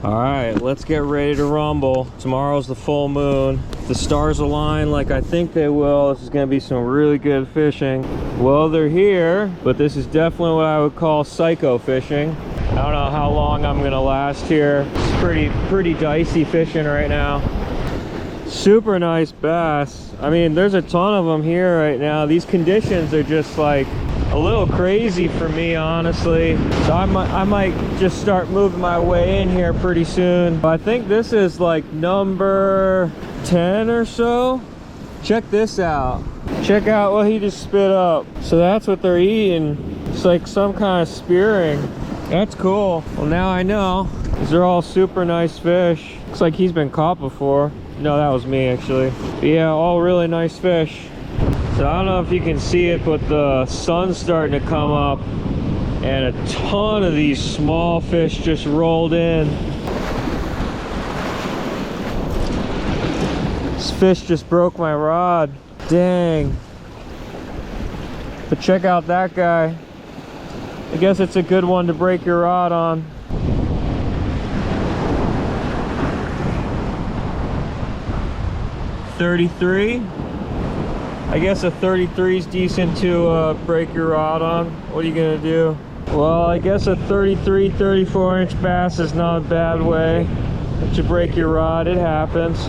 All right, let's get ready to rumble. Tomorrow's the full moon. If the stars align like I think they will, this is gonna be some really good fishing. Well, they're here, but this is definitely what I would call psycho fishing. I don't know how long I'm gonna last here. It's pretty dicey fishing right now. Super nice bass. I mean, there's a ton of them here right now. These conditions are just like a little crazy for me, honestly. So I might just start moving my way in here pretty soon. I think this is like number 10 or so. Check this out. Check out what he just spit up. So that's what they're eating. It's like some kind of spearing. That's cool. Well, now I know. These are all super nice fish. Looks like he's been caught before. No, that was me actually. But yeah, all really nice fish. So I don't know if you can see it, but the sun's starting to come up and a ton of these small fish just rolled in. This fish just broke my rod. Dang. But check out that guy. I guess it's a good one to break your rod on. $33. I guess a 33 is decent to break your rod on. What are you gonna do? Well, I guess a 33, 34-inch bass is not a bad way to break your rod. It happens.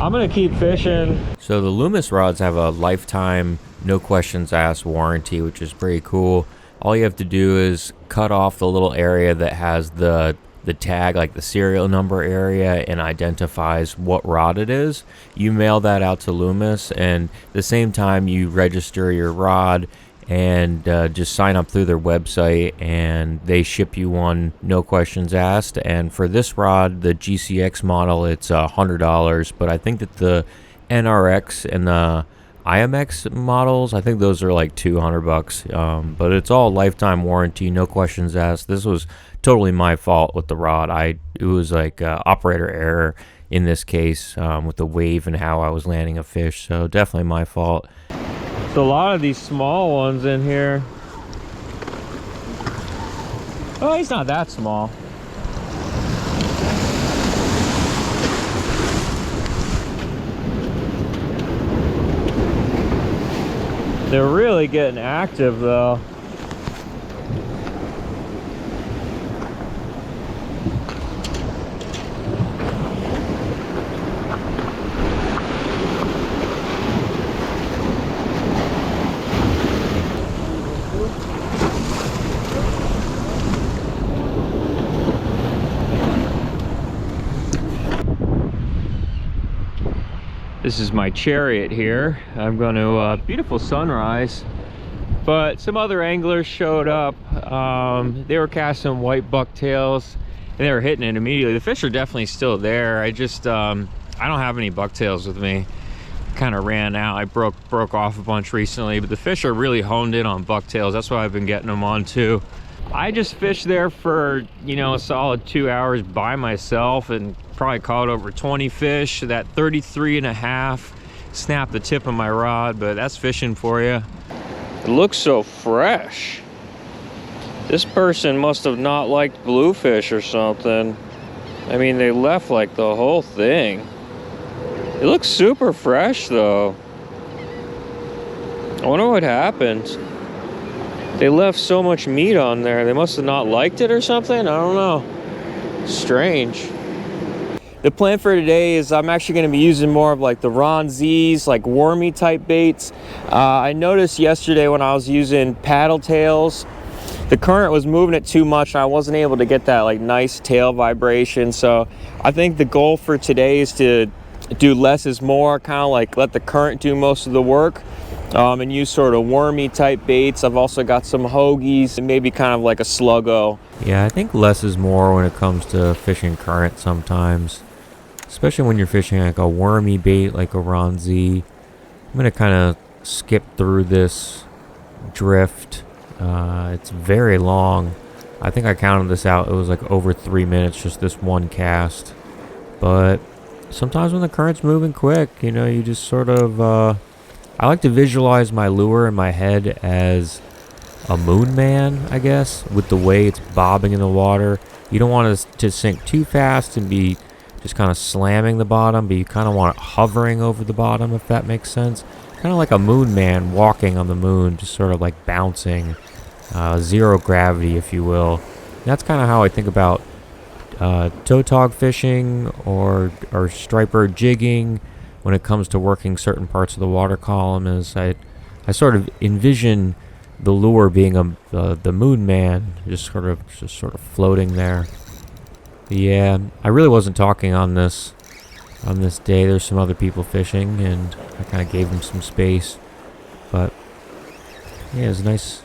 I'm gonna keep fishing. So the Loomis rods have a lifetime, no questions asked warranty, which is pretty cool. All you have to do is cut off the little area that has the tag, like the serial number area, and identifies what rod it is. You mail that out to Loomis, and the same time you register your rod and just sign up through their website, and they ship you one, no questions asked. And for this rod, the GCX model, it's $100, but I think that the NRX and the IMX models, I think those are like $200. But it's all lifetime warranty, no questions asked. This was totally my fault with the rod. It was like operator error in this case, with the wave and how I was landing a fish, so definitely my fault. There's a lot of these small ones in here. Oh, he's not that small. They're really getting active though. This is my chariot here. I'm going to beautiful sunrise, but some other anglers showed up. They were casting white bucktails and they were hitting it immediately. The fish are definitely still there. I just I don't have any bucktails with me. Kind of ran out. I broke off a bunch recently, but the fish are really honed in on bucktails. That's why I've been getting them on too. I just fished there for, you know, a solid 2 hours by myself and probably caught over 20 fish. That 33.5 snapped the tip of my rod, but that's fishing for you. It looks so fresh. This person must have not liked bluefish or something. I mean, they left like the whole thing. It looks super fresh though. I wonder what happened. They left so much meat on there. They must have not liked it or something. I don't know. Strange. The plan for today is I'm actually going to be using more of like the Ron Z's, like wormy type baits. I noticed yesterday when I was using paddle tails, the current was moving it too much and I wasn't able to get that like nice tail vibration. So I think the goal for today is to do less is more, kind of like let the current do most of the work. And use sort of wormy type baits. I've also got some hoagies and maybe kind of like a sluggo. Yeah, I think less is more when it comes to fishing current sometimes, especially when you're fishing like a wormy bait like a Ron Z. I'm gonna kind of skip through this drift. It's very long. I think I counted this out. It was like over 3 minutes, just this one cast. But sometimes when the current's moving quick, you know, you just sort of I like to visualize my lure in my head as a moon man, I guess, with the way it's bobbing in the water. You don't want it to sink too fast and be just kind of slamming the bottom, but you kind of want it hovering over the bottom, if that makes sense. Kind of like a moon man walking on the moon, just sort of like bouncing, zero gravity, if you will. And that's kind of how I think about tautog fishing or striper jigging when it comes to working certain parts of the water column. Is I sort of envision the lure being the moon man, just sort of floating there. But yeah, I really wasn't talking on this day. There's some other people fishing, and I kind of gave them some space. But yeah, it's nice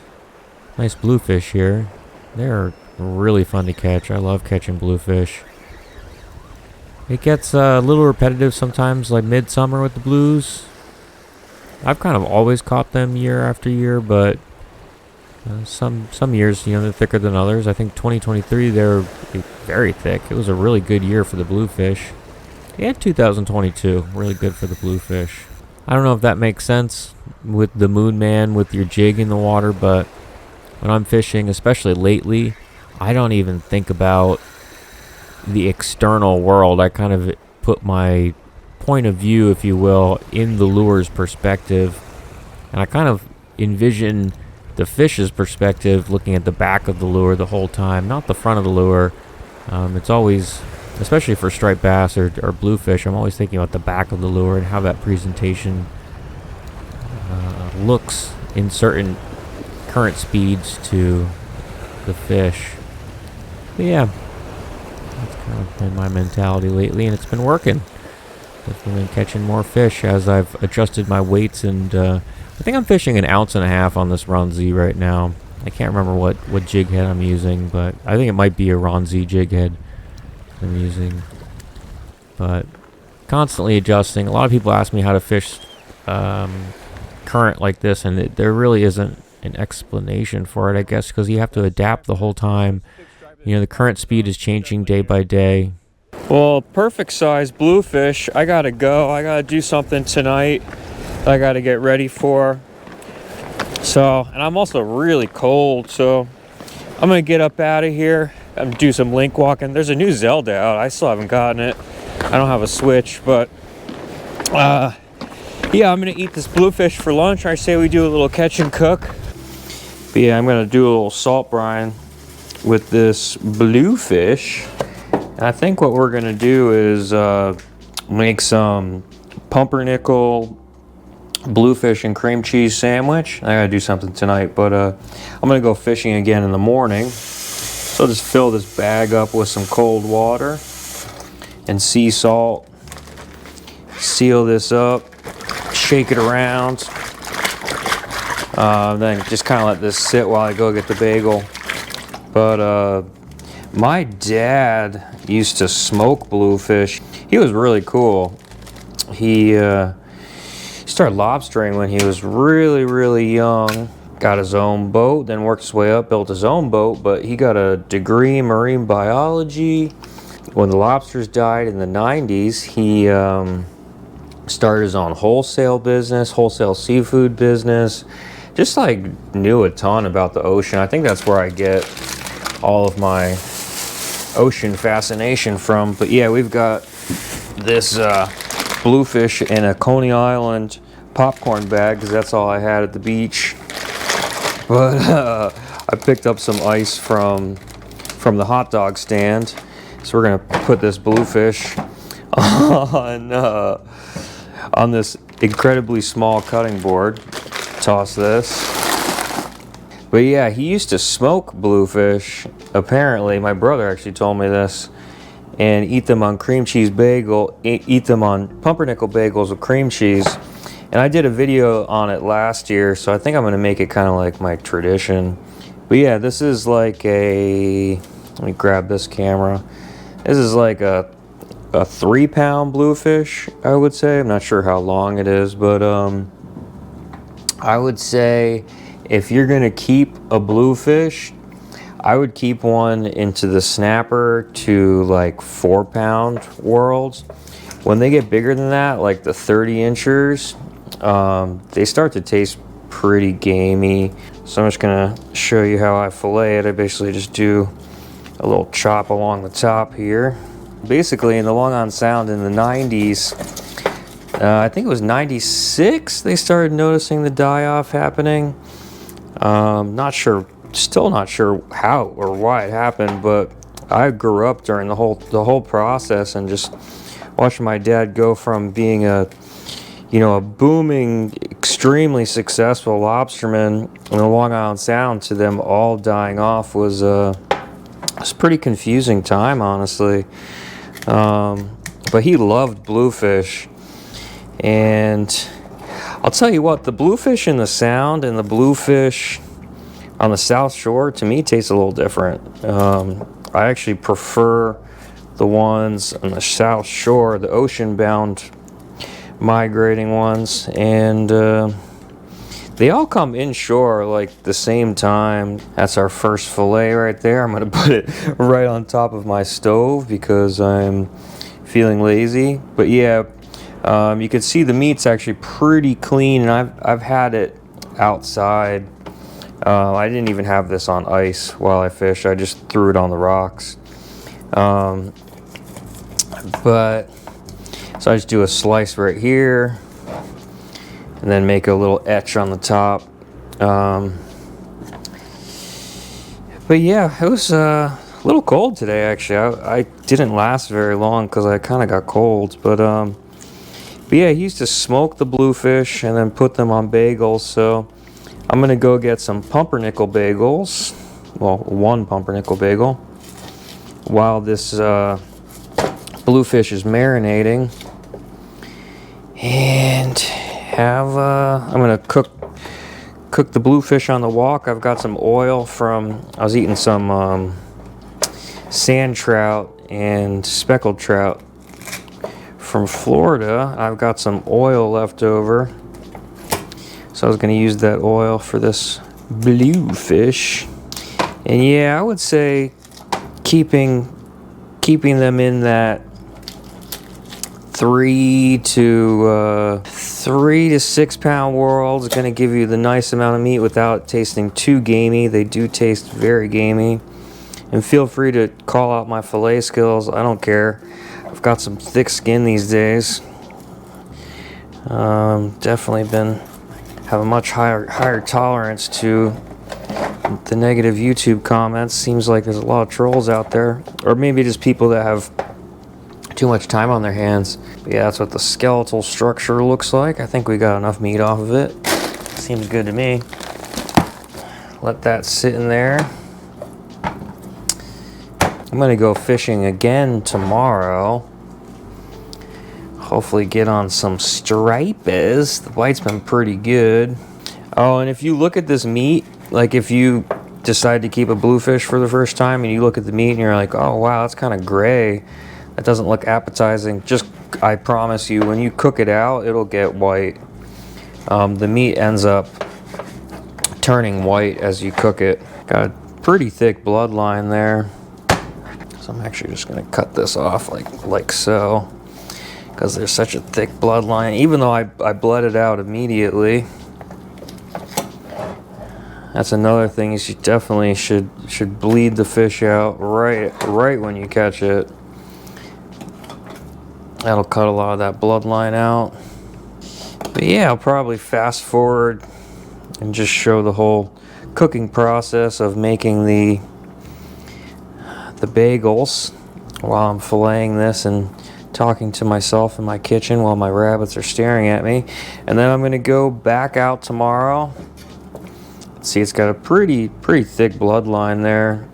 bluefish here. They're really fun to catch. I love catching bluefish. It gets a little repetitive sometimes, like midsummer with the blues. I've kind of always caught them year after year, but some years, they're thicker than others. I think 2023 they're very thick. It was a really good year for the bluefish. And 2022, really good for the bluefish. I don't know if that makes sense with the moon man with your jig in the water, but when I'm fishing, especially lately, I don't even think about the external world. I kind of put my point of view, if you will, in the lure's perspective, and I kind of envision the fish's perspective looking at the back of the lure the whole time, not the front of the lure. It's always, especially for striped bass or bluefish, I'm always thinking about the back of the lure and how that presentation looks in certain current speeds to the fish. But yeah, that's kind of been my mentality lately, and it's been working. Definitely been catching more fish as I've adjusted my weights, and I think I'm fishing 1.5 ounces on this Ron Z right now. I can't remember what jig head I'm using, but I think it might be a Ron Z jig head I'm using. But constantly adjusting. A lot of people ask me how to fish current like this, and there really isn't an explanation for it, I guess, because you have to adapt the whole time. The current speed is changing day by day. Well, perfect size bluefish. I gotta go. I gotta do something tonight I gotta get ready for. So, and I'm also really cold, so I'm gonna get up out of here and do some link walking. There's a new Zelda out. I still haven't gotten it. I don't have a Switch, but yeah, I'm gonna eat this bluefish for lunch. I say we do a little catch and cook. But yeah, I'm gonna do a little salt brine with this bluefish. And I think what we're gonna do is make some pumpernickel bluefish and cream cheese sandwich. I gotta do something tonight, but I'm gonna go fishing again in the morning. So I'll just fill this bag up with some cold water and sea salt. Seal this up, shake it around, then just kind of let this sit while I go get the bagel. But my dad used to smoke bluefish. He was really cool. He started lobstering when he was really young. Got his own boat, then worked his way up, built his own boat, but he got a degree in marine biology. When the lobsters died in the 90s, he started his own wholesale business, wholesale seafood business. Just like knew a ton about the ocean. I think that's where I get all of my ocean fascination from. But yeah, we've got this bluefish in a Coney Island popcorn bag because that's all I had at the beach. But I picked up some ice from the hot dog stand, so we're gonna put this bluefish on this incredibly small cutting board. Toss this. But yeah, he used to smoke bluefish. Apparently, my brother actually told me this. And eat them on cream cheese bagel, eat them on pumpernickel bagels with cream cheese. And I did a video on it last year, so I think I'm gonna make it kind of like my tradition. But yeah, this is like let me grab this camera. This is like a 3-pound bluefish, I would say. I'm not sure how long it is, but I would say if you're gonna keep a bluefish, I would keep one into the snapper to like 4-pound worlds. When they get bigger than that, like the 30-inchers, they start to taste pretty gamey. So I'm just gonna show you how I fillet it. I basically just do a little chop along the top here. Basically, in the Long Island Sound in the 90s, I think it was 96, they started noticing the die-off happening. Not sure, still not sure how or why it happened, but I grew up during the whole process and just watching my dad go from being a booming, extremely successful lobsterman in the Long Island Sound to them all dying off was a pretty confusing time, honestly. But he loved bluefish, and I'll tell you what, the bluefish in the Sound and the bluefish on the South Shore, to me, taste a little different. I actually prefer the ones on the South Shore, the ocean-bound migrating ones, and they all come inshore like the same time. That's our first fillet right there. I'm gonna put it right on top of my stove because I'm feeling lazy. But yeah, you can see the meat's actually pretty clean, and I've had it outside. I didn't even have this on ice while I fished. I just threw it on the rocks. But so I just do a slice right here, and then make a little etch on the top. But yeah, it was a little cold today, actually. I didn't last very long because I kind of got cold. But yeah, he used to smoke the bluefish and then put them on bagels. So I'm gonna go get some pumpernickel bagels. Well, one pumpernickel bagel while this bluefish is marinating. And have I'm gonna cook the bluefish on the wok. I've got some oil from, I was eating some sand trout and speckled trout from Florida. I've got some oil left over, so I was gonna use that oil for this bluefish. And yeah, I would say keeping them in that 3 to 6 pound world is going to give you the nice amount of meat without tasting too gamey. They do taste very gamey. And feel free to call out my fillet skills. I don't care. I've got some thick skin these days. Definitely have a much higher tolerance to the negative YouTube comments. Seems like there's a lot of trolls out there, or maybe just people that have too much time on their hands. But yeah, that's what the skeletal structure looks like. I think we got enough meat off of it. Seems good to me. Let that sit in there. I'm gonna go fishing again tomorrow. Hopefully get on some stripers. The bite's been pretty good. Oh, and if you look at this meat, like if you decide to keep a bluefish for the first time and you look at the meat and you're like, oh wow, that's kind of gray, that doesn't look appetizing, just, I promise you, when you cook it out, it'll get white. The meat ends up turning white as you cook it. Got a pretty thick bloodline there. So I'm actually just gonna cut this off like so, because there's such a thick bloodline, even though I bled it out immediately. That's another thing, is you definitely should bleed the fish out right when you catch it. That'll cut a lot of that bloodline out. But yeah, I'll probably fast forward and just show the whole cooking process of making the bagels while I'm filleting this and talking to myself in my kitchen while my rabbits are staring at me. And then I'm gonna go back out tomorrow. See, it's got a pretty thick bloodline there,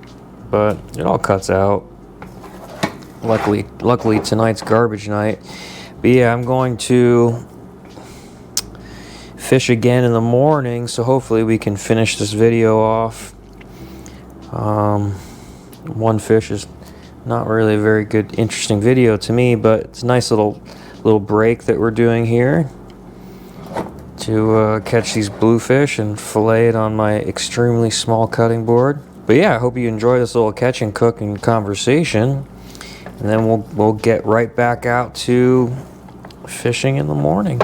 but it all cuts out. Luckily tonight's garbage night. But yeah, I'm going to fish again in the morning, so hopefully we can finish this video off. One fish is not really a very good, interesting video to me, but it's a nice little break that we're doing here to catch these bluefish and fillet it on my extremely small cutting board. But yeah, I hope you enjoy this little catch and cook and conversation, and then we'll get right back out to fishing in the morning.